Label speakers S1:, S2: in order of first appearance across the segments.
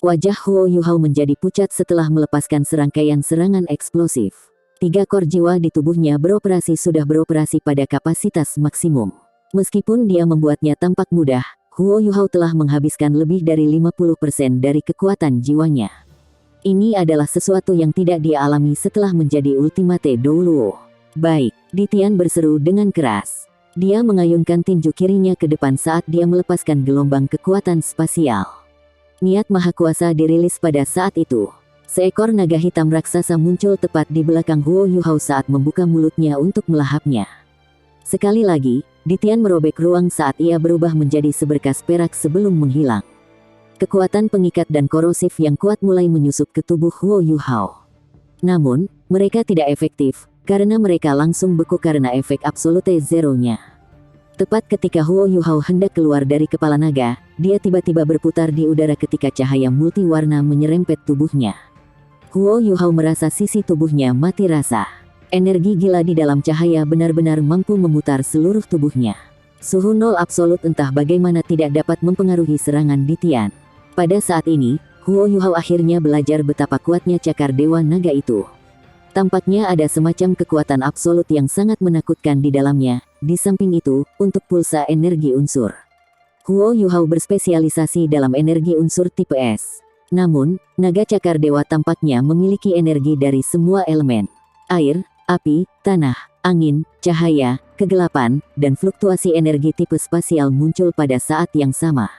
S1: Wajah Huo Yuhao menjadi pucat setelah melepaskan serangkaian serangan eksplosif. 3 kor jiwa di tubuhnya sudah beroperasi pada kapasitas maksimum. Meskipun dia membuatnya tampak mudah, Huo Yuhao telah menghabiskan lebih dari 50% dari kekuatan jiwanya. Ini adalah sesuatu yang tidak dia alami setelah menjadi Ultimate Douluo. Baik, Ditian berseru dengan keras. Dia mengayunkan tinju kirinya ke depan saat dia melepaskan gelombang kekuatan spasial. Niat Maha Kuasa dirilis pada saat itu. Seekor naga hitam raksasa muncul tepat di belakang Huo Yuhao saat membuka mulutnya untuk melahapnya. Sekali lagi, Ditian merobek ruang saat ia berubah menjadi seberkas perak sebelum menghilang. Kekuatan pengikat dan korosif yang kuat mulai menyusup ke tubuh Huo Yuhao. Namun, mereka tidak efektif, karena mereka langsung beku karena efek absolute zero-nya. Tepat ketika Huo Yuhao hendak keluar dari kepala naga, dia tiba-tiba berputar di udara ketika cahaya multiwarna menyerempet tubuhnya. Huo Yuhao merasa sisi tubuhnya mati rasa. Energi gila di dalam cahaya benar-benar mampu memutar seluruh tubuhnya. Suhu nol absolut entah bagaimana tidak dapat mempengaruhi serangan Ditian. Pada saat ini, Huo Yuhao akhirnya belajar betapa kuatnya cakar Dewa Naga itu. Tampaknya ada semacam kekuatan absolut yang sangat menakutkan di dalamnya. Di samping itu, untuk pulsa energi unsur, Huo Yuhao berspesialisasi dalam energi unsur tipe S. Namun, naga cakar dewa tampaknya memiliki energi dari semua elemen. Air, api, tanah, angin, cahaya, kegelapan, dan fluktuasi energi tipe spasial muncul pada saat yang sama.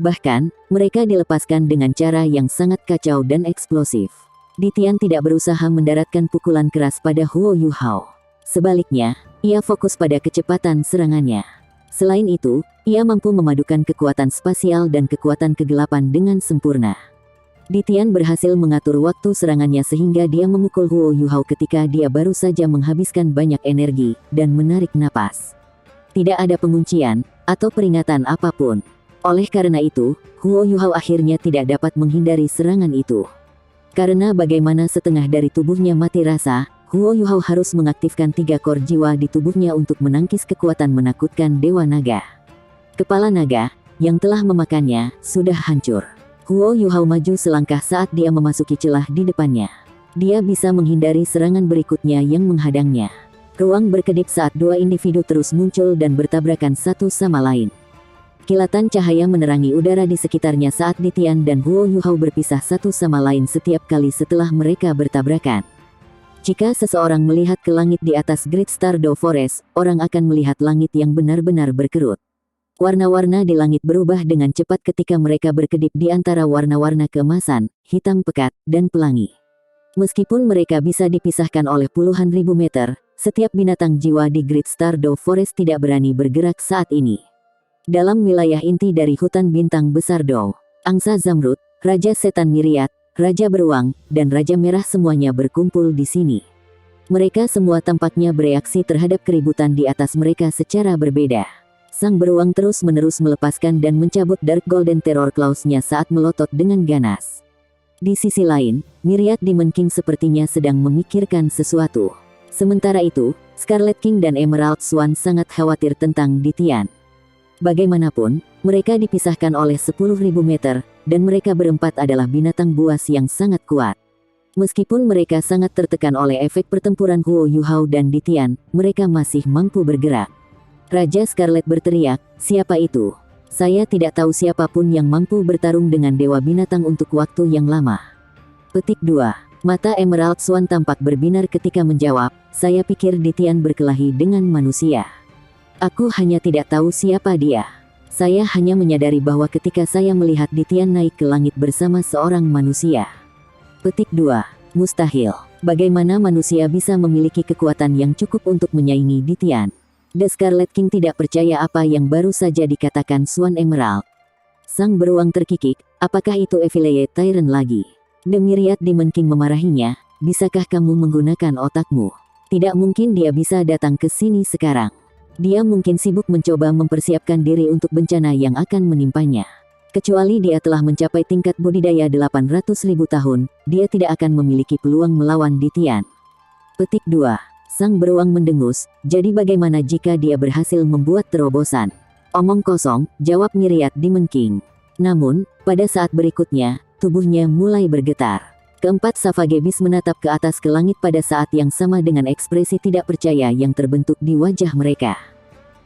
S1: Bahkan, mereka dilepaskan dengan cara yang sangat kacau dan eksplosif. Ditian tidak berusaha mendaratkan pukulan keras pada Huo Yuhao. Sebaliknya, ia fokus pada kecepatan serangannya. Selain itu, ia mampu memadukan kekuatan spasial dan kekuatan kegelapan dengan sempurna. Ditian berhasil mengatur waktu serangannya sehingga dia memukul Huo Yuhao ketika dia baru saja menghabiskan banyak energi, dan menarik napas. Tidak ada penguncian, atau peringatan apapun. Oleh karena itu, Huo Yuhao akhirnya tidak dapat menghindari serangan itu. Karena bagaimana setengah dari tubuhnya mati rasa, Huo Yuhao harus mengaktifkan 3 kor jiwa di tubuhnya untuk menangkis kekuatan menakutkan Dewa Naga. Kepala naga, yang telah memakannya, sudah hancur. Huo Yuhao maju selangkah saat dia memasuki celah di depannya. Dia bisa menghindari serangan berikutnya yang menghadangnya. Ruang berkedip saat 2 individu terus muncul dan bertabrakan satu sama lain. Kilatan cahaya menerangi udara di sekitarnya saat Ditian dan Huo Yuhao berpisah satu sama lain setiap kali setelah mereka bertabrakan. Jika seseorang melihat ke langit di atas Great Stardew Forest, orang akan melihat langit yang benar-benar berkerut. Warna-warna di langit berubah dengan cepat ketika mereka berkedip di antara warna-warna keemasan, hitam pekat, dan pelangi. Meskipun mereka bisa dipisahkan oleh puluhan ribu meter, setiap binatang jiwa di Great Stardew Forest tidak berani bergerak saat ini. Dalam wilayah inti dari hutan bintang besar Dow, Angsa Zamrud, Raja Setan Miriat, Raja Beruang, dan Raja Merah semuanya berkumpul di sini. Mereka semua tampaknya bereaksi terhadap keributan di atas mereka secara berbeda. Sang Beruang terus-menerus melepaskan dan mencabut Dark Golden Terror Claws-nya saat melotot dengan ganas. Di sisi lain, Myriad Demon King sepertinya sedang memikirkan sesuatu. Sementara itu, Scarlet King dan Emerald Swan sangat khawatir tentang Ditian. Bagaimanapun, mereka dipisahkan oleh 10.000 meter, dan mereka berempat adalah binatang buas yang sangat kuat. Meskipun mereka sangat tertekan oleh efek pertempuran Huo Yuhao dan Ditian, mereka masih mampu bergerak. Raja Scarlet berteriak, "Siapa itu? Saya tidak tahu siapapun yang mampu bertarung dengan Dewa Binatang untuk waktu yang lama." Petik 2. Mata Emerald Swan tampak berbinar ketika menjawab, "Saya pikir Ditian berkelahi dengan manusia. Aku hanya tidak tahu siapa dia. Saya hanya menyadari bahwa ketika saya melihat Ditian naik ke langit bersama seorang manusia." Petik 2. Mustahil. Bagaimana manusia bisa memiliki kekuatan yang cukup untuk menyaingi Ditian? The Scarlet King tidak percaya apa yang baru saja dikatakan Swan Emerald. Sang Beruang terkikik, apakah itu Affiliate Tyrant lagi? The Myriad Demon King memarahinya, bisakah kamu menggunakan otakmu? Tidak mungkin dia bisa datang ke sini sekarang. Dia mungkin sibuk mencoba mempersiapkan diri untuk bencana yang akan menimpanya. Kecuali dia telah mencapai tingkat budidaya 800.000 tahun, dia tidak akan memiliki peluang melawan Ditian. Petik 2. Sang Beruang mendengus, jadi bagaimana jika dia berhasil membuat terobosan? Omong kosong, jawab Myriad Demon King. Namun, pada saat berikutnya, tubuhnya mulai bergetar. Keempat Safagebis menatap ke atas ke langit pada saat yang sama dengan ekspresi tidak percaya yang terbentuk di wajah mereka.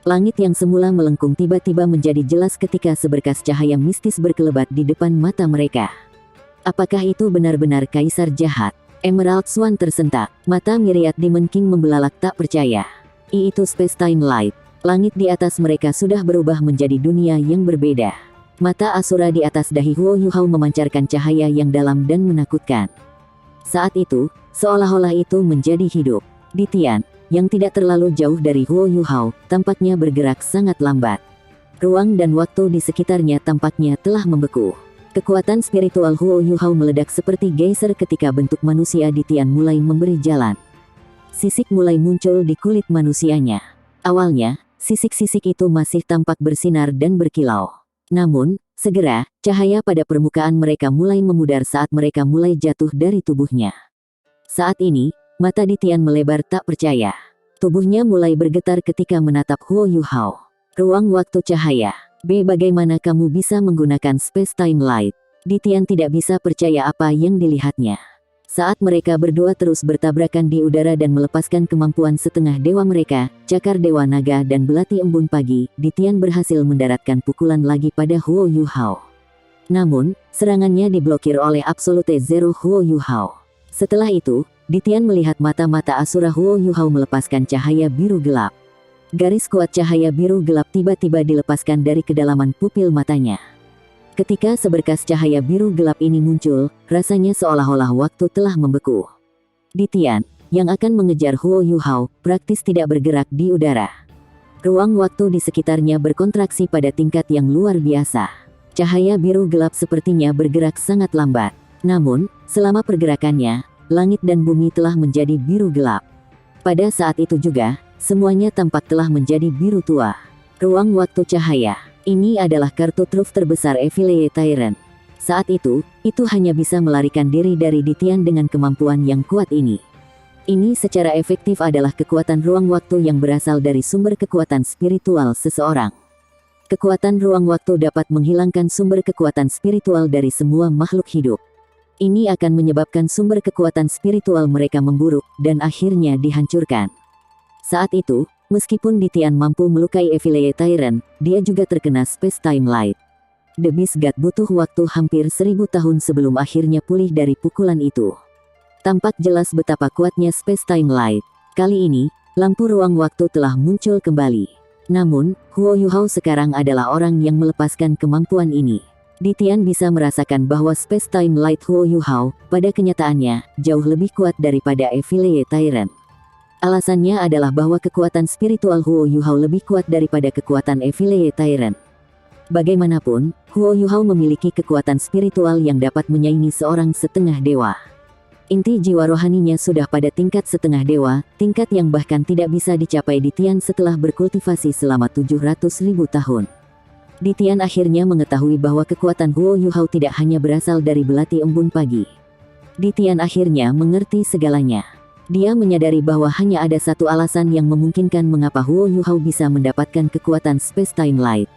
S1: Langit yang semula melengkung tiba-tiba menjadi jelas ketika seberkas cahaya mistis berkelebat di depan mata mereka. Apakah itu benar-benar kaisar jahat? Emerald Swan tersentak, mata Myriad Demon King membelalak tak percaya. Itu Space-Time Light. Langit di atas mereka sudah berubah menjadi dunia yang berbeda. Mata Asura di atas dahi Huo Yuhao memancarkan cahaya yang dalam dan menakutkan. Saat itu, seolah-olah itu menjadi hidup. Ditian, yang tidak terlalu jauh dari Huo Yuhao, tampaknya bergerak sangat lambat. Ruang dan waktu di sekitarnya tampaknya telah membeku. Kekuatan spiritual Huo Yuhao meledak seperti geyser ketika bentuk manusia Ditian mulai memberi jalan. Sisik mulai muncul di kulit manusianya. Awalnya, sisik-sisik itu masih tampak bersinar dan berkilau. Namun, segera, cahaya pada permukaan mereka mulai memudar saat mereka mulai jatuh dari tubuhnya. Saat ini, mata Ditian melebar tak percaya. Tubuhnya mulai bergetar ketika menatap Huo Yuhao. Ruang waktu cahaya. Bagaimana kamu bisa menggunakan Space-Time Light? Ditian tidak bisa percaya apa yang dilihatnya. Saat mereka berdua terus bertabrakan di udara dan melepaskan kemampuan setengah dewa mereka, cakar dewa naga dan belati embun pagi, Ditian berhasil mendaratkan pukulan lagi pada Huo Yuhao. Namun, serangannya diblokir oleh Absolute Zero Huo Yuhao. Setelah itu, Ditian melihat mata-mata Asura Huo Yuhao melepaskan cahaya biru gelap. Garis kuat cahaya biru gelap tiba-tiba dilepaskan dari kedalaman pupil matanya. Ketika seberkas cahaya biru gelap ini muncul, rasanya seolah-olah waktu telah membeku. Ditian, yang akan mengejar Huo Yuhao, praktis tidak bergerak di udara. Ruang waktu di sekitarnya berkontraksi pada tingkat yang luar biasa. Cahaya biru gelap sepertinya bergerak sangat lambat. Namun, selama pergerakannya, langit dan bumi telah menjadi biru gelap. Pada saat itu juga, semuanya tampak telah menjadi biru tua. Ruang waktu cahaya. Ini adalah kartu truf terbesar Evil Tyrant. Saat itu hanya bisa melarikan diri dari Ditian dengan kemampuan yang kuat ini. Ini secara efektif adalah kekuatan ruang waktu yang berasal dari sumber kekuatan spiritual seseorang. Kekuatan ruang waktu dapat menghilangkan sumber kekuatan spiritual dari semua makhluk hidup. Ini akan menyebabkan sumber kekuatan spiritual mereka memburuk dan akhirnya dihancurkan. Saat itu, meskipun Ditian mampu melukai Evil Tyrant, dia juga terkena Space-Time Light. The Beast God butuh waktu hampir 1000 tahun sebelum akhirnya pulih dari pukulan itu. Tampak jelas betapa kuatnya Space-Time Light. Kali ini, lampu ruang waktu telah muncul kembali. Namun, Huo Yuhao sekarang adalah orang yang melepaskan kemampuan ini. Ditian bisa merasakan bahwa Space-Time Light Huo Yuhao, pada kenyataannya, jauh lebih kuat daripada Evil Tyrant. Alasannya adalah bahwa kekuatan spiritual Huo Yuhao lebih kuat daripada kekuatan Evil Tyrant. Bagaimanapun, Huo Yuhao memiliki kekuatan spiritual yang dapat menyaingi seorang setengah dewa. Inti jiwa rohaninya sudah pada tingkat setengah dewa, tingkat yang bahkan tidak bisa dicapai Ditian setelah berkultivasi selama 700.000 tahun. Ditian akhirnya mengetahui bahwa kekuatan Huo Yuhao tidak hanya berasal dari belati embun pagi. Ditian akhirnya mengerti segalanya. Dia menyadari bahwa hanya ada satu alasan yang memungkinkan mengapa Huo Yuhao bisa mendapatkan kekuatan Space-Time Light.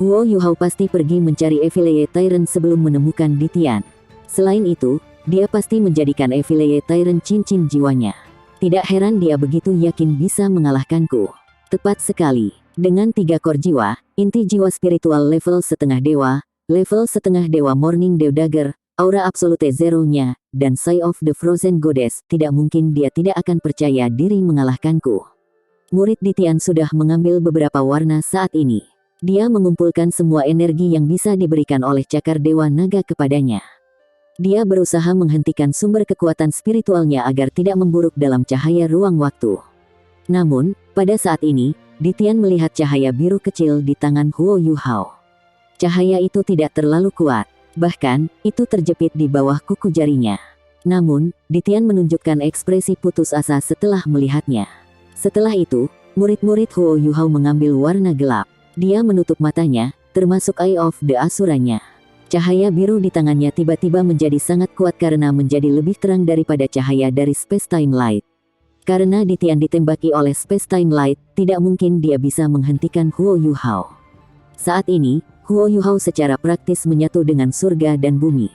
S1: Huo Yuhao pasti pergi mencari Evil Tyrant sebelum menemukan Ditian. Selain itu, dia pasti menjadikan Evil Tyrant cincin jiwanya. Tidak heran dia begitu yakin bisa mengalahkanku. Tepat sekali. Dengan 3 core jiwa, inti jiwa spiritual level setengah dewa Morning Dew Dagger, aura Absolute Zero-nya, dan Sigh of the Frozen Goddess, tidak mungkin dia tidak akan percaya diri mengalahkanku. Murid Ditian sudah mengambil beberapa warna saat ini. Dia mengumpulkan semua energi yang bisa diberikan oleh cakar dewa naga kepadanya. Dia berusaha menghentikan sumber kekuatan spiritualnya agar tidak memburuk dalam cahaya ruang waktu. Namun, pada saat ini, Ditian melihat cahaya biru kecil di tangan Huo Yuhao. Cahaya itu tidak terlalu kuat. Bahkan, itu terjepit di bawah kuku jarinya. Namun, Ditian menunjukkan ekspresi putus asa setelah melihatnya. Setelah itu, murid-murid Huo Yuhao mengambil warna gelap. Dia menutup matanya, termasuk Eye of the Asuranya. Cahaya biru di tangannya tiba-tiba menjadi sangat kuat karena menjadi lebih terang daripada cahaya dari Space-Time Light. Karena Ditian ditembaki oleh Space-Time Light, tidak mungkin dia bisa menghentikan Huo Yuhao. Saat ini, Huo Yuhao secara praktis menyatu dengan surga dan bumi.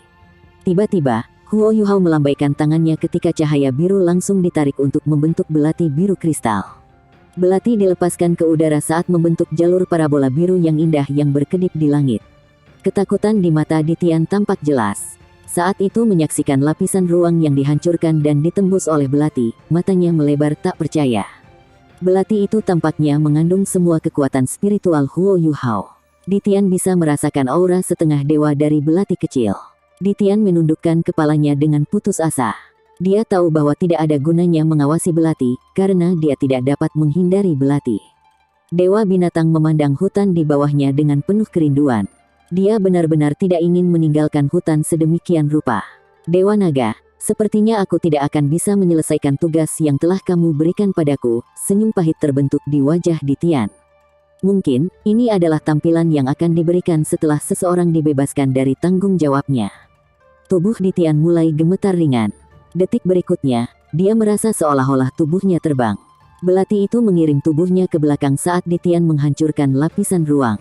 S1: Tiba-tiba, Huo Yuhao melambaikan tangannya ketika cahaya biru langsung ditarik untuk membentuk belati biru kristal. Belati dilepaskan ke udara saat membentuk jalur parabola biru yang indah yang berkedip di langit. Ketakutan di mata Ditian tampak jelas. Saat itu menyaksikan lapisan ruang yang dihancurkan dan ditembus oleh belati, matanya melebar tak percaya. Belati itu tampaknya mengandung semua kekuatan spiritual Huo Yuhao. Ditian bisa merasakan aura setengah dewa dari belati kecil. Ditian menundukkan kepalanya dengan putus asa. Dia tahu bahwa tidak ada gunanya mengawasi belati, karena dia tidak dapat menghindari belati. Dewa binatang memandang hutan di bawahnya dengan penuh kerinduan. Dia benar-benar tidak ingin meninggalkan hutan sedemikian rupa. Dewa Naga, sepertinya aku tidak akan bisa menyelesaikan tugas yang telah kamu berikan padaku, senyum pahit terbentuk di wajah Ditian. Mungkin, ini adalah tampilan yang akan diberikan setelah seseorang dibebaskan dari tanggung jawabnya. Tubuh Ditian mulai gemetar ringan. Detik berikutnya, dia merasa seolah-olah tubuhnya terbang. Belati itu mengirim tubuhnya ke belakang saat Ditian menghancurkan lapisan ruang.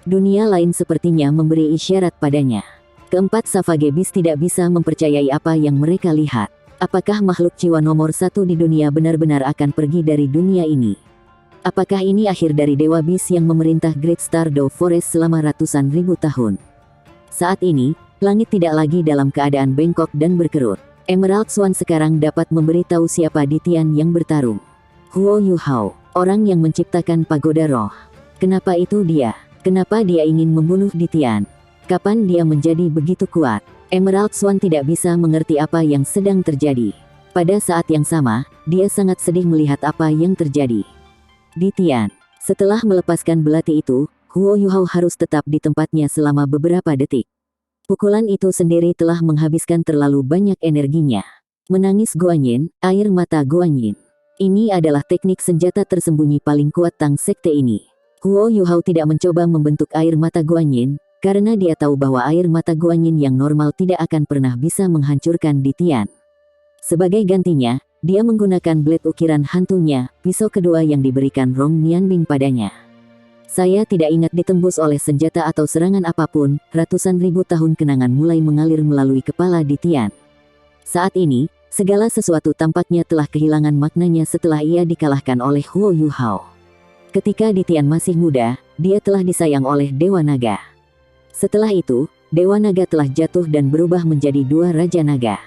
S1: Dunia lain sepertinya memberi isyarat padanya. Keempat Savage Beast tidak bisa mempercayai apa yang mereka lihat. Apakah makhluk jiwa nomor 1 di dunia benar-benar akan pergi dari dunia ini? Apakah ini akhir dari Dewa Beast yang memerintah Great Stardew Forest selama ratusan ribu tahun? Saat ini, langit tidak lagi dalam keadaan bengkok dan berkerut. Emerald Swan sekarang dapat memberitahu siapa Ditian yang bertarung. Huo Yuhao, orang yang menciptakan pagoda roh. Kenapa itu dia? Kenapa dia ingin membunuh Ditian? Kapan dia menjadi begitu kuat? Emerald Swan tidak bisa mengerti apa yang sedang terjadi. Pada saat yang sama, dia sangat sedih melihat apa yang terjadi. Ditian, setelah melepaskan belati itu, Huo Yuhao harus tetap di tempatnya selama beberapa detik. Pukulan itu sendiri telah menghabiskan terlalu banyak energinya. Menangis Guanyin, air mata Guanyin. Ini adalah teknik senjata tersembunyi paling kuat Tang Sekte ini. Huo Yuhao tidak mencoba membentuk air mata Guanyin, karena dia tahu bahwa air mata Guanyin yang normal tidak akan pernah bisa menghancurkan Ditian. Sebagai gantinya, dia menggunakan blade ukiran hantunya, pisau kedua yang diberikan Rong Nianbing padanya. Saya tidak ingat ditembus oleh senjata atau serangan apapun, ratusan ribu tahun kenangan mulai mengalir melalui kepala Ditian. Saat ini, segala sesuatu tampaknya telah kehilangan maknanya setelah ia dikalahkan oleh Huo Yuhao. Ketika Ditian masih muda, dia telah disayang oleh Dewa Naga. Setelah itu, Dewa Naga telah jatuh dan berubah menjadi dua Raja Naga.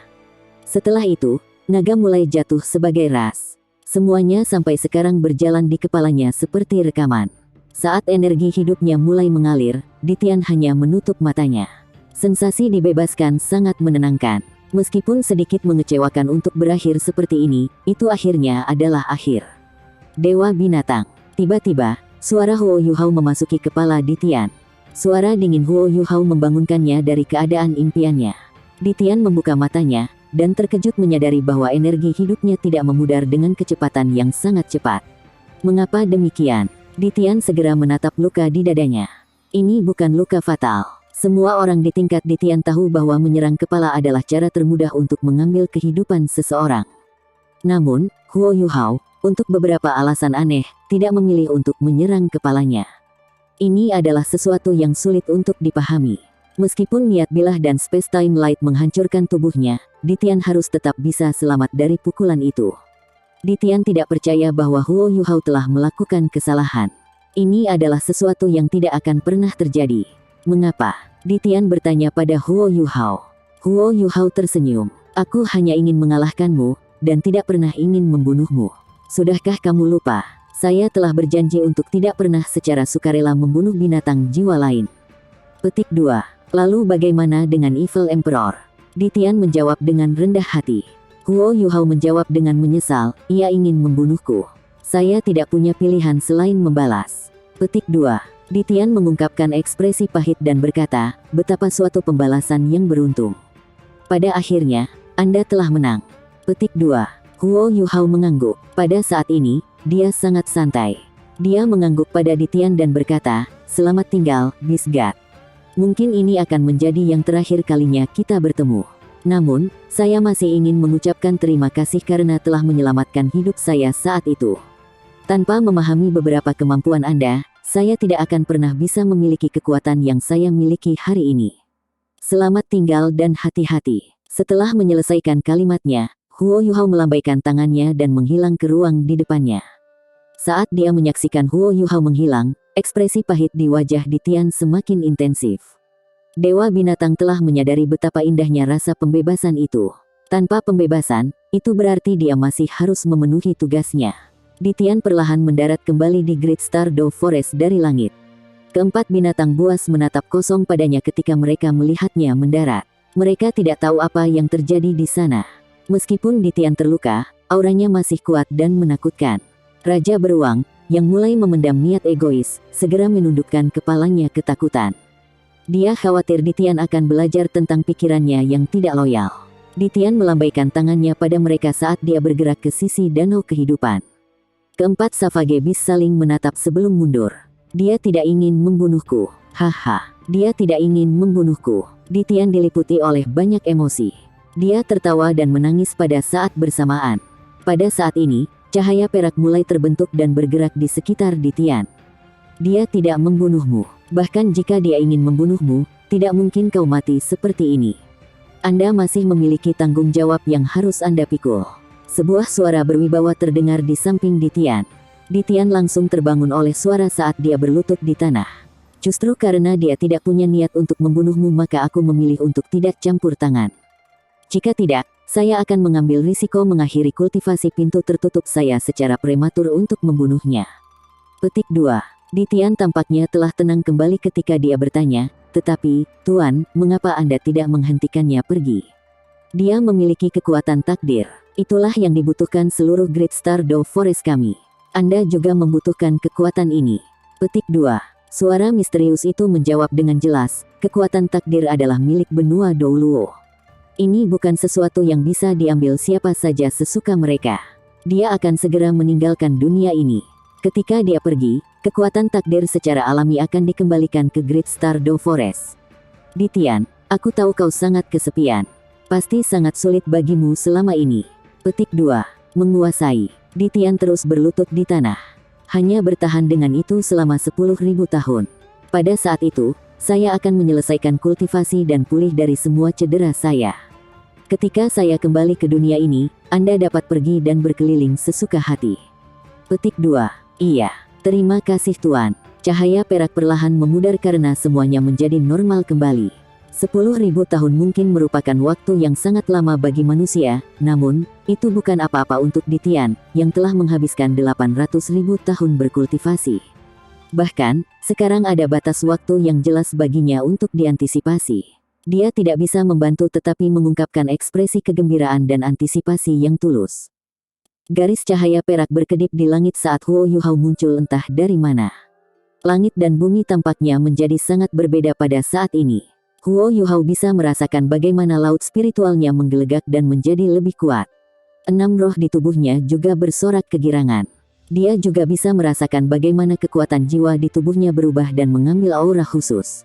S1: Setelah itu, naga mulai jatuh sebagai ras. Semuanya sampai sekarang berjalan di kepalanya seperti rekaman. Saat energi hidupnya mulai mengalir, Ditian hanya menutup matanya. Sensasi dibebaskan sangat menenangkan. Meskipun sedikit mengecewakan untuk berakhir seperti ini, itu akhirnya adalah akhir. Dewa Binatang. Tiba-tiba, suara Huo Yuhao memasuki kepala Ditian. Suara dingin Huo Yuhao membangunkannya dari keadaan impiannya. Ditian membuka matanya, dan terkejut menyadari bahwa energi hidupnya tidak memudar dengan kecepatan yang sangat cepat. Mengapa demikian? Ditian segera menatap luka di dadanya. Ini bukan luka fatal. Semua orang di tingkat Ditian tahu bahwa menyerang kepala adalah cara termudah untuk mengambil kehidupan seseorang. Namun, Huo Yuhao, untuk beberapa alasan aneh, tidak memilih untuk menyerang kepalanya. Ini adalah sesuatu yang sulit untuk dipahami. Meskipun niat bilah dan space-time light menghancurkan tubuhnya, Ditian harus tetap bisa selamat dari pukulan itu. Ditian tidak percaya bahwa Huo Yuhao telah melakukan kesalahan. Ini adalah sesuatu yang tidak akan pernah terjadi. Mengapa? Ditian bertanya pada Huo Yuhao. Huo Yuhao tersenyum. Aku hanya ingin mengalahkanmu, dan tidak pernah ingin membunuhmu. Sudahkah kamu lupa? Saya telah berjanji untuk tidak pernah secara sukarela membunuh binatang jiwa lain. Petik 2. Lalu bagaimana dengan Evil Emperor? Ditian menjawab dengan rendah hati. Huo Yuhao menjawab dengan menyesal, ia ingin membunuhku. Saya tidak punya pilihan selain membalas. Petik 2. Ditian mengungkapkan ekspresi pahit dan berkata, betapa suatu pembalasan yang beruntung. Pada akhirnya, Anda telah menang. Petik 2. Huo Yuhao mengangguk. Pada saat ini, dia sangat santai. Dia mengangguk pada Ditian dan berkata, selamat tinggal, Beast God. Mungkin ini akan menjadi yang terakhir kalinya kita bertemu. Namun, saya masih ingin mengucapkan terima kasih karena telah menyelamatkan hidup saya saat itu. Tanpa memahami beberapa kemampuan Anda, saya tidak akan pernah bisa memiliki kekuatan yang saya miliki hari ini. Selamat tinggal dan hati-hati. Setelah menyelesaikan kalimatnya, Huo Yuhao melambaikan tangannya dan menghilang ke ruang di depannya. Saat dia menyaksikan Huo Yuhao menghilang, ekspresi pahit di wajah Ditian semakin intensif. Dewa binatang telah menyadari betapa indahnya rasa pembebasan itu. Tanpa pembebasan, itu berarti dia masih harus memenuhi tugasnya. Ditian perlahan mendarat kembali di Great Stardew Forest dari langit. Keempat binatang buas menatap kosong padanya ketika mereka melihatnya mendarat. Mereka tidak tahu apa yang terjadi di sana. Meskipun Ditian terluka, auranya masih kuat dan menakutkan. Raja Beruang, yang mulai memendam niat egois, segera menundukkan kepalanya ketakutan. Dia khawatir Ditian akan belajar tentang pikirannya yang tidak loyal. Ditian melambaikan tangannya pada mereka saat dia bergerak ke sisi danau kehidupan. Keempat Savage Beast saling menatap sebelum mundur. Dia tidak ingin membunuhku. Haha, dia tidak ingin membunuhku. Ditian diliputi oleh banyak emosi. Dia tertawa dan menangis pada saat bersamaan. Pada saat ini, cahaya perak mulai terbentuk dan bergerak di sekitar Ditian. Dia tidak membunuhmu. Bahkan jika dia ingin membunuhmu, tidak mungkin kau mati seperti ini. Anda masih memiliki tanggung jawab yang harus Anda pikul. Sebuah suara berwibawa terdengar di samping Ditian. Ditian langsung terbangun oleh suara saat dia berlutut di tanah. Justru karena dia tidak punya niat untuk membunuhmu maka aku memilih untuk tidak campur tangan. Jika tidak, saya akan mengambil risiko mengakhiri kultivasi pintu tertutup saya secara prematur untuk membunuhnya. Petik 2. Ditian tampaknya telah tenang kembali ketika dia bertanya, tetapi, Tuan, mengapa Anda tidak menghentikannya pergi? Dia memiliki kekuatan takdir. Itulah yang dibutuhkan seluruh Great Stardew Forest kami. Anda juga membutuhkan kekuatan ini. Petik 2. Suara misterius itu menjawab dengan jelas, kekuatan takdir adalah milik benua Douluo. Ini bukan sesuatu yang bisa diambil siapa saja sesuka mereka. Dia akan segera meninggalkan dunia ini. Ketika dia pergi, kekuatan takdir secara alami akan dikembalikan ke Great Stardew Forest. Ditian, aku tahu kau sangat kesepian. Pasti sangat sulit bagimu selama ini. Petik 2. Menguasai. Ditian terus berlutut di tanah. Hanya bertahan dengan itu selama 10.000 tahun. Pada saat itu, saya akan menyelesaikan kultivasi dan pulih dari semua cedera saya. Ketika saya kembali ke dunia ini, Anda dapat pergi dan berkeliling sesuka hati. Petik 2. Iya, terima kasih Tuan. Cahaya perak perlahan memudar karena semuanya menjadi normal kembali. 10.000 tahun mungkin merupakan waktu yang sangat lama bagi manusia, namun, itu bukan apa-apa untuk Ditian, yang telah menghabiskan 800.000 tahun berkultivasi. Bahkan, sekarang ada batas waktu yang jelas baginya untuk diantisipasi. Dia tidak bisa membantu tetapi mengungkapkan ekspresi kegembiraan dan antisipasi yang tulus. Garis cahaya perak berkedip di langit saat Huo Yuhao muncul entah dari mana. Langit dan bumi tampaknya menjadi sangat berbeda pada saat ini. Huo Yuhao bisa merasakan bagaimana laut spiritualnya menggelegak dan menjadi lebih kuat. 6 roh di tubuhnya juga bersorak kegirangan. Dia juga bisa merasakan bagaimana kekuatan jiwa di tubuhnya berubah dan mengambil aura khusus.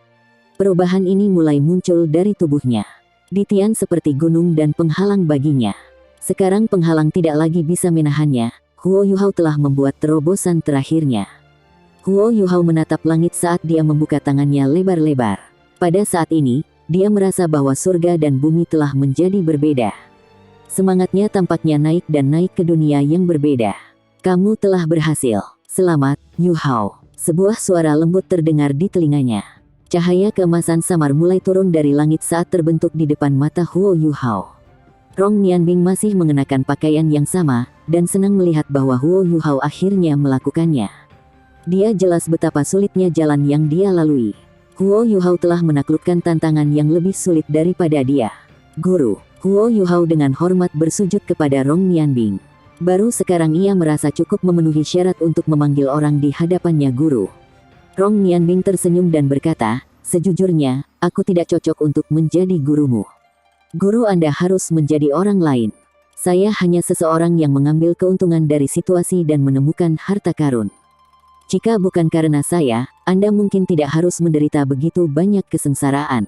S1: Perubahan ini mulai muncul dari tubuhnya. Ditian seperti gunung dan penghalang baginya. Sekarang penghalang tidak lagi bisa menahannya. Huo Yuhao telah membuat terobosan terakhirnya. Huo Yuhao menatap langit saat dia membuka tangannya lebar-lebar. Pada saat ini, dia merasa bahwa surga dan bumi telah menjadi berbeda. Semangatnya tampaknya naik dan naik ke dunia yang berbeda. Kamu telah berhasil. Selamat, Yuhao. Sebuah suara lembut terdengar di telinganya. Cahaya keemasan samar mulai turun dari langit saat terbentuk di depan mata Huo Yuhao. Rong Nianbing masih mengenakan pakaian yang sama, dan senang melihat bahwa Huo Yuhao akhirnya melakukannya. Dia jelas betapa sulitnya jalan yang dia lalui. Huo Yuhao telah menaklukkan tantangan yang lebih sulit daripada dia. Guru, Huo Yuhao dengan hormat bersujud kepada Rong Nianbing. Baru sekarang ia merasa cukup memenuhi syarat untuk memanggil orang di hadapannya guru. Rong Nianbing tersenyum dan berkata, sejujurnya, aku tidak cocok untuk menjadi gurumu. Guru Anda harus menjadi orang lain. Saya hanya seseorang yang mengambil keuntungan dari situasi dan menemukan harta karun. Jika bukan karena saya, Anda mungkin tidak harus menderita begitu banyak kesengsaraan.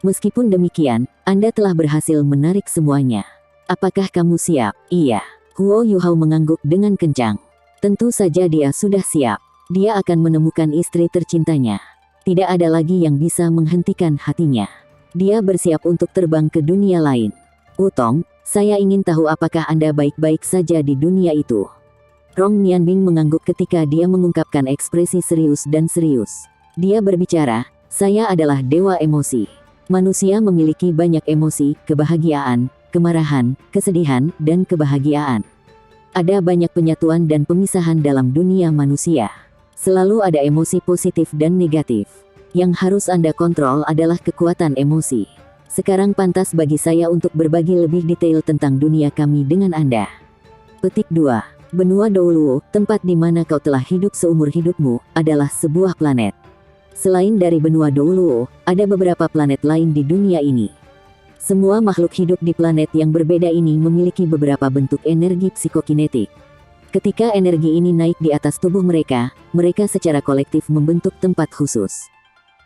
S1: Meskipun demikian, Anda telah berhasil menarik semuanya. Apakah kamu siap? Iya. Huo Yuhao mengangguk dengan kencang. Tentu saja dia sudah siap. Dia akan menemukan istri tercintanya. Tidak ada lagi yang bisa menghentikan hatinya. Dia bersiap untuk terbang ke dunia lain. Wutong, saya ingin tahu apakah Anda baik-baik saja di dunia itu. Rong Nianbing mengangguk ketika dia mengungkapkan ekspresi serius dan serius. Dia berbicara, saya adalah dewa emosi. Manusia memiliki banyak emosi, kebahagiaan, kemarahan, kesedihan, dan kebahagiaan. Ada banyak penyatuan dan pemisahan dalam dunia manusia. Selalu ada emosi positif dan negatif. Yang harus Anda kontrol adalah kekuatan emosi. Sekarang pantas bagi saya untuk berbagi lebih detail tentang dunia kami dengan Anda. Petik 2. Benua Douluo, tempat di mana kau telah hidup seumur hidupmu, adalah sebuah planet. Selain dari benua Douluo, ada beberapa planet lain di dunia ini. Semua makhluk hidup di planet yang berbeda ini memiliki beberapa bentuk energi psikokinetik. Ketika energi ini naik di atas tubuh mereka, mereka secara kolektif membentuk tempat khusus.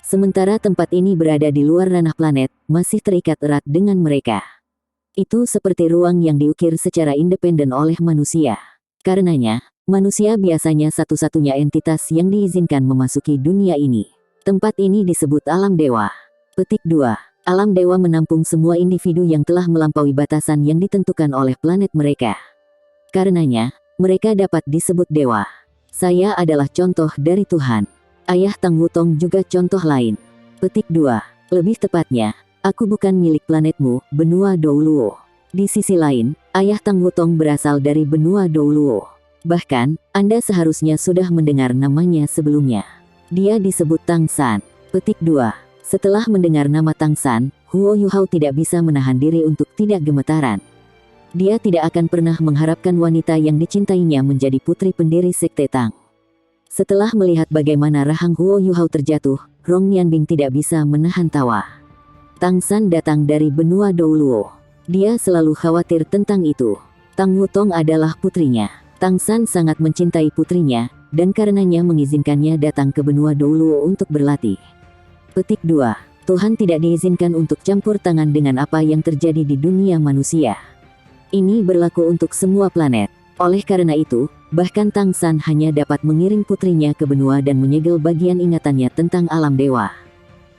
S1: Sementara tempat ini berada di luar ranah planet, masih terikat erat dengan mereka. Itu seperti ruang yang diukir secara independen oleh manusia. Karenanya, manusia biasanya satu-satunya entitas yang diizinkan memasuki dunia ini. Tempat ini disebut alam dewa. Petik 2. Alam dewa menampung semua individu yang telah melampaui batasan yang ditentukan oleh planet mereka. Karenanya, mereka dapat disebut dewa. Saya adalah contoh dari Tuhan. Ayah Tang Wutong juga contoh lain. Petik 2. Lebih tepatnya, aku bukan milik planetmu, benua Douluo. Di sisi lain, ayah Tang Wutong berasal dari benua Douluo. Bahkan, Anda seharusnya sudah mendengar namanya sebelumnya. Dia disebut Tang San. Petik 2. Setelah mendengar nama Tang San, Huo Yuhao tidak bisa menahan diri untuk tidak gemetaran. Dia tidak akan pernah mengharapkan wanita yang dicintainya menjadi putri pendiri sekte Tang. Setelah melihat bagaimana rahang Huo Yuhao terjatuh, Rong Nianbing tidak bisa menahan tawa. Tang San datang dari benua Douluo. Dia selalu khawatir tentang itu. Tang Wutong adalah putrinya. Tang San sangat mencintai putrinya, dan karenanya mengizinkannya datang ke benua Douluo untuk berlatih. Petik 2. Tuhan tidak diizinkan untuk campur tangan dengan apa yang terjadi di dunia manusia. Ini berlaku untuk semua planet. Oleh karena itu, bahkan Tang San hanya dapat mengiring putrinya ke benua dan menyegel bagian ingatannya tentang alam dewa.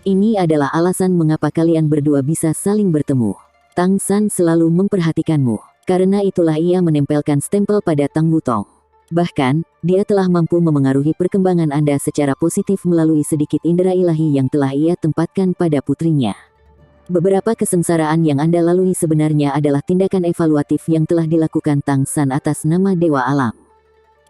S1: Ini adalah alasan mengapa kalian berdua bisa saling bertemu. Tang San selalu memperhatikanmu. Karena itulah ia menempelkan stempel pada Tang Wutong. Bahkan, dia telah mampu memengaruhi perkembangan Anda secara positif melalui sedikit indera ilahi yang telah ia tempatkan pada putrinya. Beberapa kesengsaraan yang Anda lalui sebenarnya adalah tindakan evaluatif yang telah dilakukan Tang San atas nama Dewa Alam.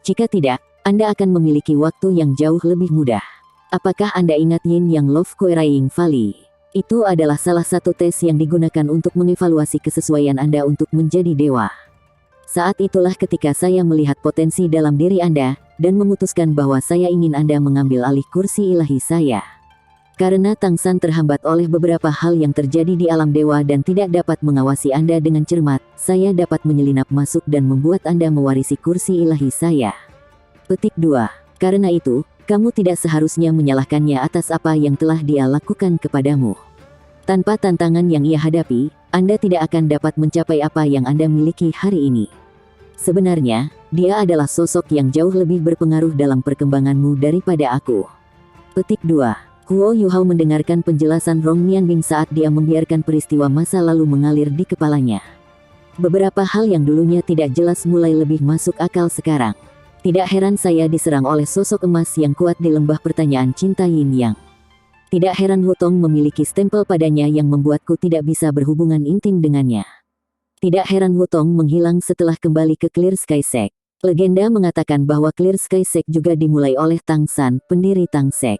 S1: Jika tidak, Anda akan memiliki waktu yang jauh lebih mudah. Apakah Anda ingat Yin Yang Love Querying Valley? Itu adalah salah satu tes yang digunakan untuk mengevaluasi kesesuaian Anda untuk menjadi dewa. Saat itulah ketika saya melihat potensi dalam diri Anda, dan memutuskan bahwa saya ingin Anda mengambil alih kursi ilahi saya. Karena Tang San terhambat oleh beberapa hal yang terjadi di alam dewa dan tidak dapat mengawasi Anda dengan cermat, saya dapat menyelinap masuk dan membuat Anda mewarisi kursi ilahi saya. Petik 2. Karena itu, kamu tidak seharusnya menyalahkannya atas apa yang telah dia lakukan kepadamu. Tanpa tantangan yang ia hadapi, Anda tidak akan dapat mencapai apa yang Anda miliki hari ini. Sebenarnya, dia adalah sosok yang jauh lebih berpengaruh dalam perkembanganmu daripada aku. Petik 2. Huo Yuhao mendengarkan penjelasan Rong Nianbing saat dia membiarkan peristiwa masa lalu mengalir di kepalanya. Beberapa hal yang dulunya tidak jelas mulai lebih masuk akal sekarang. Tidak heran saya diserang oleh sosok emas yang kuat di lembah pertanyaan cinta Yin Yang. Tidak heran Wutong memiliki stempel padanya yang membuatku tidak bisa berhubungan intim dengannya. Tidak heran Wutong menghilang setelah kembali ke Clear Sky Sect. Legenda mengatakan bahwa Clear Sky Sect juga dimulai oleh Tang San, pendiri Tang Sect.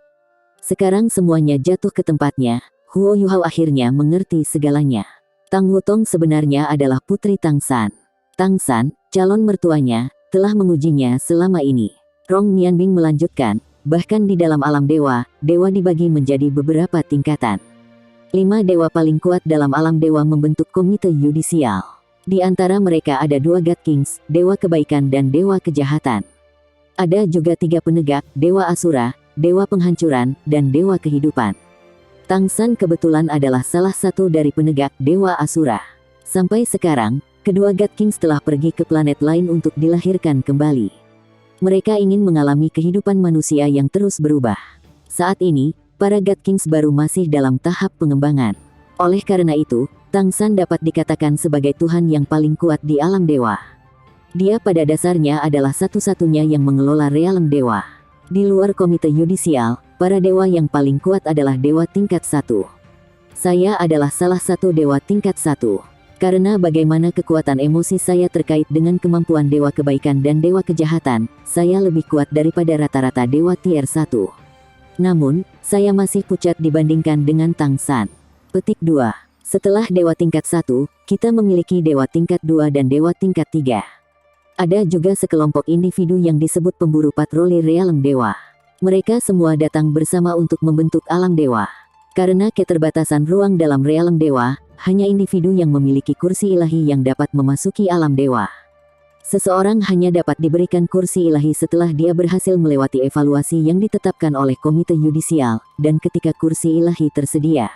S1: Sekarang semuanya jatuh ke tempatnya, Huo Yuhao akhirnya mengerti segalanya. Tang Wutong sebenarnya adalah putri Tang San. Tang San, calon mertuanya, telah mengujinya selama ini. Rong Nianbing melanjutkan, bahkan di dalam alam dewa, dewa dibagi menjadi beberapa tingkatan. 5 dewa paling kuat dalam alam dewa membentuk komite yudisial. Di antara mereka ada 2 God Kings, dewa kebaikan dan dewa kejahatan. Ada juga 3 penegak, dewa Asura, dewa penghancuran, dan dewa kehidupan. Tang San kebetulan adalah salah satu dari penegak dewa Asura. Sampai sekarang, kedua God Kings telah pergi ke planet lain untuk dilahirkan kembali. Mereka ingin mengalami kehidupan manusia yang terus berubah. Saat ini, para God Kings baru masih dalam tahap pengembangan. Oleh karena itu, Tang San dapat dikatakan sebagai Tuhan yang paling kuat di alam dewa. Dia pada dasarnya adalah satu-satunya yang mengelola realem dewa. Di luar komite yudisial, para dewa yang paling kuat adalah dewa tingkat 1. Saya adalah salah satu dewa tingkat 1. Karena bagaimana kekuatan emosi saya terkait dengan kemampuan dewa kebaikan dan dewa kejahatan, saya lebih kuat daripada rata-rata dewa tier 1. Namun, saya masih pucat dibandingkan dengan Tang San. Petik 2. Setelah dewa tingkat 1, kita memiliki dewa tingkat 2 dan dewa tingkat 3. Ada juga sekelompok individu yang disebut pemburu patroli realem dewa. Mereka semua datang bersama untuk membentuk alam dewa. Karena keterbatasan ruang dalam realem dewa, hanya individu yang memiliki kursi ilahi yang dapat memasuki alam dewa. Seseorang hanya dapat diberikan kursi ilahi setelah dia berhasil melewati evaluasi yang ditetapkan oleh komite yudisial, dan ketika kursi ilahi tersedia,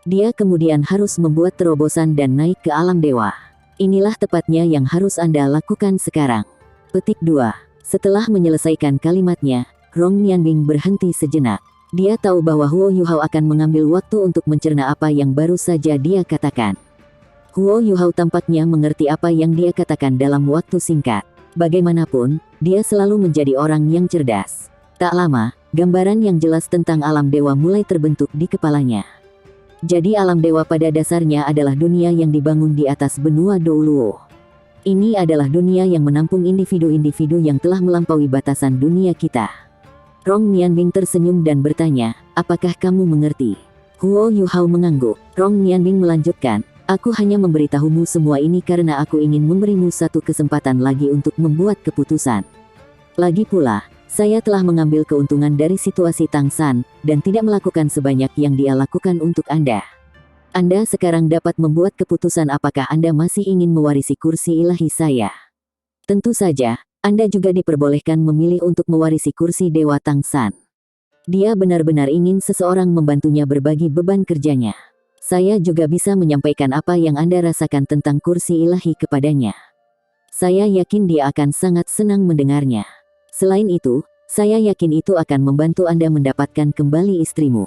S1: dia kemudian harus membuat terobosan dan naik ke alam dewa. Inilah tepatnya yang harus Anda lakukan sekarang. Petik 2. Setelah menyelesaikan kalimatnya, Rong Nianbing berhenti sejenak. Dia tahu bahwa Huo Yuhao akan mengambil waktu untuk mencerna apa yang baru saja dia katakan. Huo Yuhao tampaknya mengerti apa yang dia katakan dalam waktu singkat. Bagaimanapun, dia selalu menjadi orang yang cerdas. Tak lama, gambaran yang jelas tentang alam dewa mulai terbentuk di kepalanya. Jadi alam dewa pada dasarnya adalah dunia yang dibangun di atas benua Douluo. Ini adalah dunia yang menampung individu-individu yang telah melampaui batasan dunia kita. Rong Nianbing tersenyum dan bertanya, apakah kamu mengerti? Huo Yuhao mengangguk. Rong Nianbing melanjutkan, aku hanya memberitahumu semua ini karena aku ingin memberimu satu kesempatan lagi untuk membuat keputusan. Lagi pula, saya telah mengambil keuntungan dari situasi Tang San, dan tidak melakukan sebanyak yang dia lakukan untuk Anda. Anda sekarang dapat membuat keputusan apakah Anda masih ingin mewarisi kursi ilahi saya. Tentu saja, Anda juga diperbolehkan memilih untuk mewarisi kursi Dewa Tang San. Dia benar-benar ingin seseorang membantunya berbagi beban kerjanya. Saya juga bisa menyampaikan apa yang Anda rasakan tentang kursi ilahi kepadanya. Saya yakin dia akan sangat senang mendengarnya. Selain itu, saya yakin itu akan membantu Anda mendapatkan kembali istrimu.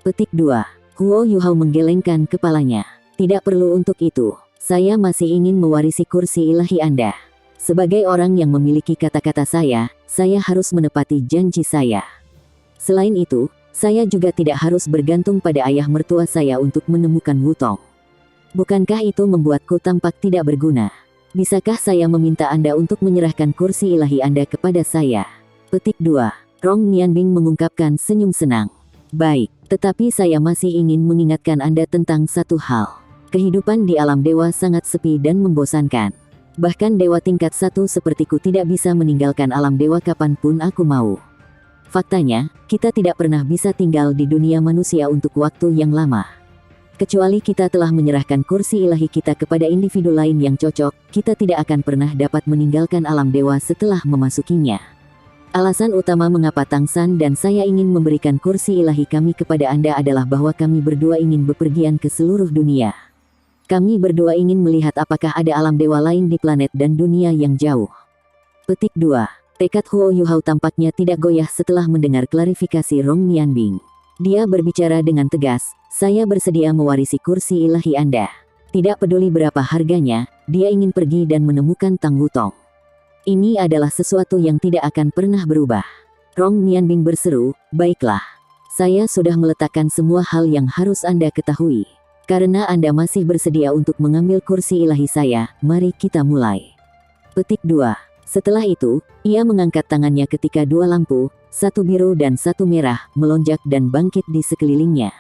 S1: Petik 2. Huo Yuhao menggelengkan kepalanya. Tidak perlu untuk itu. Saya masih ingin mewarisi kursi ilahi Anda. Sebagai orang yang memiliki kata-kata saya harus menepati janji saya. Selain itu, saya juga tidak harus bergantung pada ayah mertua saya untuk menemukan Wutong. Bukankah itu membuatku tampak tidak berguna? Bisakah saya meminta Anda untuk menyerahkan kursi ilahi Anda kepada saya? Petik 2. Rong Nianbing mengungkapkan senyum senang. Baik, tetapi saya masih ingin mengingatkan Anda tentang satu hal. Kehidupan di alam dewa sangat sepi dan membosankan. Bahkan dewa tingkat 1 sepertiku tidak bisa meninggalkan alam dewa kapanpun aku mau. Faktanya, kita tidak pernah bisa tinggal di dunia manusia untuk waktu yang lama. Kecuali kita telah menyerahkan kursi ilahi kita kepada individu lain yang cocok, kita tidak akan pernah dapat meninggalkan alam dewa setelah memasukinya. Alasan utama mengapa Tang San dan saya ingin memberikan kursi ilahi kami kepada Anda adalah bahwa kami berdua ingin bepergian ke seluruh dunia. Kami berdua ingin melihat apakah ada alam dewa lain di planet dan dunia yang jauh. Petik 2. Tekad Huo Yuhao tampaknya tidak goyah setelah mendengar klarifikasi Rong Nianbing. Dia berbicara dengan tegas, saya bersedia mewarisi kursi ilahi Anda. Tidak peduli berapa harganya, dia ingin pergi dan menemukan Tang Wutong. Ini adalah sesuatu yang tidak akan pernah berubah. Rong Nianbing berseru, baiklah. Saya sudah meletakkan semua hal yang harus Anda ketahui. Karena Anda masih bersedia untuk mengambil kursi ilahi saya, mari kita mulai. Petik 2. Setelah itu, ia mengangkat tangannya ketika dua lampu, satu biru dan satu merah, melonjak dan bangkit di sekelilingnya.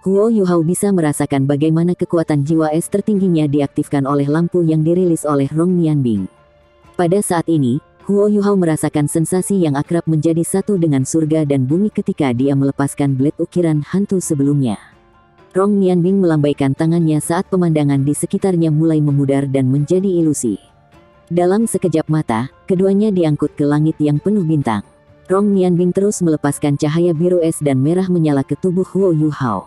S1: Huo Yuhao bisa merasakan bagaimana kekuatan jiwa es tertingginya diaktifkan oleh lampu yang dirilis oleh Rong Nianbing. Pada saat ini, Huo Yuhao merasakan sensasi yang akrab menjadi satu dengan surga dan bumi ketika dia melepaskan blade ukiran hantu sebelumnya. Rong Nianbing melambaikan tangannya saat pemandangan di sekitarnya mulai memudar dan menjadi ilusi. Dalam sekejap mata, keduanya diangkut ke langit yang penuh bintang. Rong Nianbing terus melepaskan cahaya biru es dan merah menyala ke tubuh Huo Yuhao.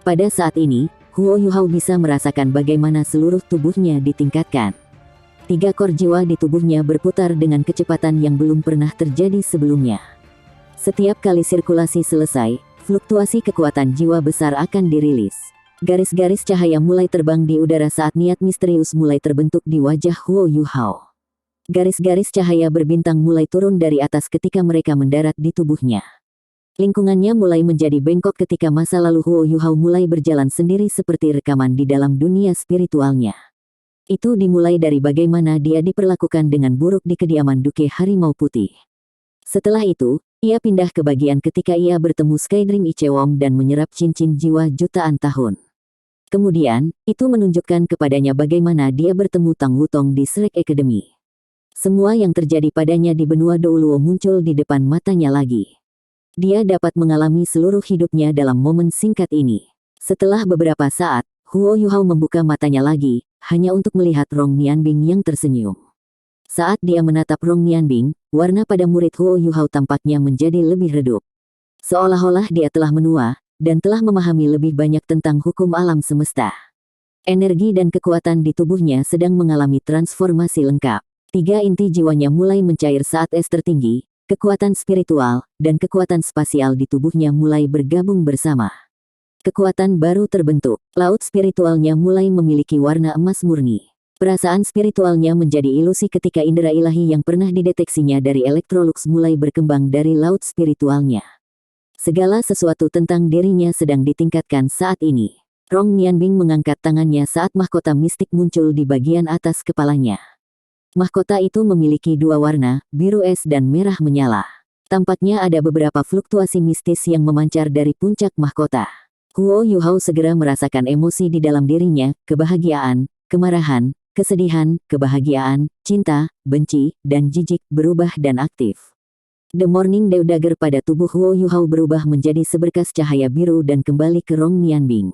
S1: Pada saat ini, Huo Yuhao bisa merasakan bagaimana seluruh tubuhnya ditingkatkan. 3 kor jiwa di tubuhnya berputar dengan kecepatan yang belum pernah terjadi sebelumnya. Setiap kali sirkulasi selesai, fluktuasi kekuatan jiwa besar akan dirilis. Garis-garis cahaya mulai terbang di udara saat niat misterius mulai terbentuk di wajah Huo Yuhao. Garis-garis cahaya berbintang mulai turun dari atas ketika mereka mendarat di tubuhnya. Lingkungannya mulai menjadi bengkok ketika masa lalu Huo Yuhao mulai berjalan sendiri seperti rekaman di dalam dunia spiritualnya. Itu dimulai dari bagaimana dia diperlakukan dengan buruk di kediaman Duke Harimau Putih. Setelah itu, ia pindah ke bagian ketika ia bertemu Skydream Ichewon dan menyerap cincin jiwa jutaan tahun. Kemudian, itu menunjukkan kepadanya bagaimana dia bertemu Tang Wutong di Shrek Academy. Semua yang terjadi padanya di benua Douluo muncul di depan matanya lagi. Dia dapat mengalami seluruh hidupnya dalam momen singkat ini. Setelah beberapa saat, Huo Yuhao membuka matanya lagi, hanya untuk melihat Rong Nianbing yang tersenyum. Saat dia menatap Rong Nianbing, warna pada murid Huo Yuhao tampaknya menjadi lebih redup. Seolah-olah dia telah menua, dan telah memahami lebih banyak tentang hukum alam semesta. Energi dan kekuatan di tubuhnya sedang mengalami transformasi lengkap. 3 inti jiwanya mulai mencair saat es tertinggi, kekuatan spiritual, dan kekuatan spasial di tubuhnya mulai bergabung bersama. Kekuatan baru terbentuk, laut spiritualnya mulai memiliki warna emas murni. Perasaan spiritualnya menjadi ilusi ketika indera ilahi yang pernah dideteksinya dari Electrolux mulai berkembang dari laut spiritualnya. Segala sesuatu tentang dirinya sedang ditingkatkan saat ini. Rong Nianbing mengangkat tangannya saat mahkota mistik muncul di bagian atas kepalanya. Mahkota itu memiliki 2 warna, biru es dan merah menyala. Tampaknya ada beberapa fluktuasi mistis yang memancar dari puncak mahkota. Huo Yuhao segera merasakan emosi di dalam dirinya, kebahagiaan, kemarahan, kesedihan, kebahagiaan, cinta, benci, dan jijik berubah dan aktif. The Morning Dew Dagger pada tubuh Huo Yuhao berubah menjadi seberkas cahaya biru dan kembali ke Rong Nianbing.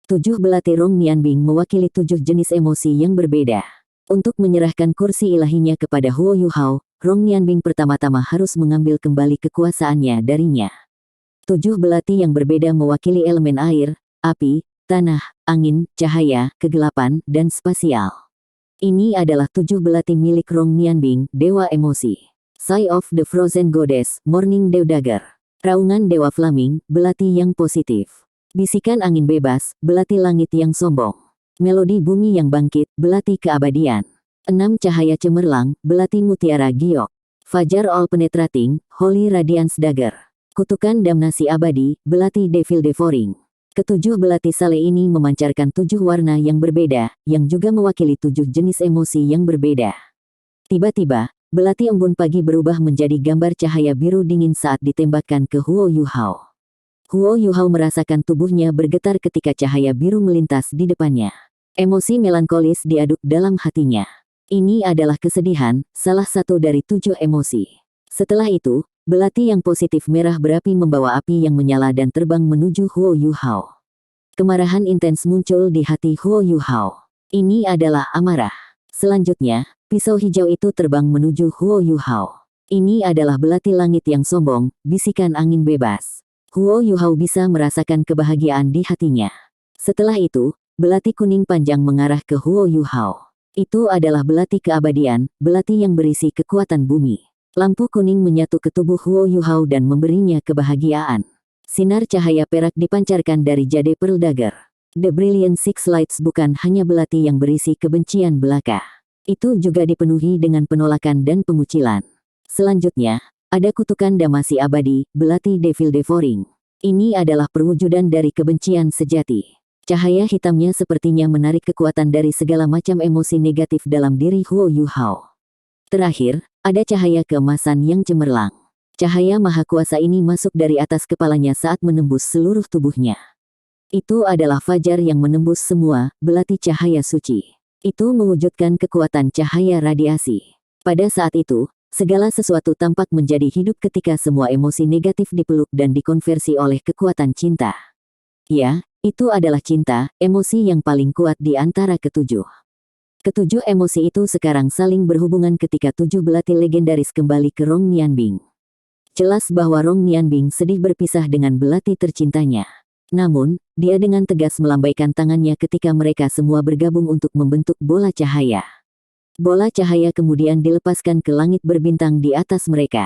S1: 7 belati Rong Nianbing mewakili 7 jenis emosi yang berbeda. Untuk menyerahkan kursi ilahinya kepada Huo Yuhao, Rong Nianbing pertama-tama harus mengambil kembali kekuasaannya darinya. 7 belati yang berbeda mewakili elemen air, api, tanah, angin, cahaya, kegelapan, dan spasial. Ini adalah 7 belati milik Rong Nianbing, Dewa Emosi. Sigh of the Frozen Goddess, Morning Dew Dagger. Raungan Dewa Flaming, belati yang positif. Bisikan angin bebas, belati langit yang sombong. Melodi bumi yang bangkit, belati keabadian. 6 cahaya cemerlang, belati mutiara giok. Fajar all penetrating, Holy Radiance Dagger. Kutukan damnasi abadi, belati Devil Devouring. Ketujuh belati sale ini memancarkan 7 warna yang berbeda, yang juga mewakili 7 jenis emosi yang berbeda. Tiba-tiba, belati embun pagi berubah menjadi gambar cahaya biru dingin saat ditembakkan ke Huo Yuhao. Huo Yuhao merasakan tubuhnya bergetar ketika cahaya biru melintas di depannya. Emosi melankolis diaduk dalam hatinya. Ini adalah kesedihan, salah satu dari 7 emosi. Setelah itu, belati yang positif merah berapi membawa api yang menyala dan terbang menuju Huo Yuhao. Kemarahan intens muncul di hati Huo Yuhao. Ini adalah amarah. Selanjutnya, pisau hijau itu terbang menuju Huo Yuhao. Ini adalah belati langit yang sombong, bisikan angin bebas. Huo Yuhao bisa merasakan kebahagiaan di hatinya. Setelah itu, belati kuning panjang mengarah ke Huo Yuhao. Itu adalah belati keabadian, belati yang berisi kekuatan bumi. Lampu kuning menyatu ke tubuh Huo Yuhao dan memberinya kebahagiaan. Sinar cahaya perak dipancarkan dari jade Pearl Dagger. The Brilliant Six Lights bukan hanya belati yang berisi kebencian belaka. Itu juga dipenuhi dengan penolakan dan pengucilan. Selanjutnya, ada kutukan damasi abadi, belati Devil Devouring. Ini adalah perwujudan dari kebencian sejati. Cahaya hitamnya sepertinya menarik kekuatan dari segala macam emosi negatif dalam diri Huo Yuhao. Terakhir, ada cahaya keemasan yang cemerlang. Cahaya maha kuasa ini masuk dari atas kepalanya saat menembus seluruh tubuhnya. Itu adalah fajar yang menembus semua, belati cahaya suci. Itu mewujudkan kekuatan cahaya radiasi. Pada saat itu, segala sesuatu tampak menjadi hidup ketika semua emosi negatif dipeluk dan dikonversi oleh kekuatan cinta. Ya, itu adalah cinta, emosi yang paling kuat di antara ketujuh. Ketujuh emosi itu sekarang saling berhubungan ketika 7 belati legendaris kembali ke Rong Nianbing. Jelas bahwa Rong Nianbing sedih berpisah dengan belati tercintanya. Namun, dia dengan tegas melambaikan tangannya ketika mereka semua bergabung untuk membentuk bola cahaya. Bola cahaya kemudian dilepaskan ke langit berbintang di atas mereka.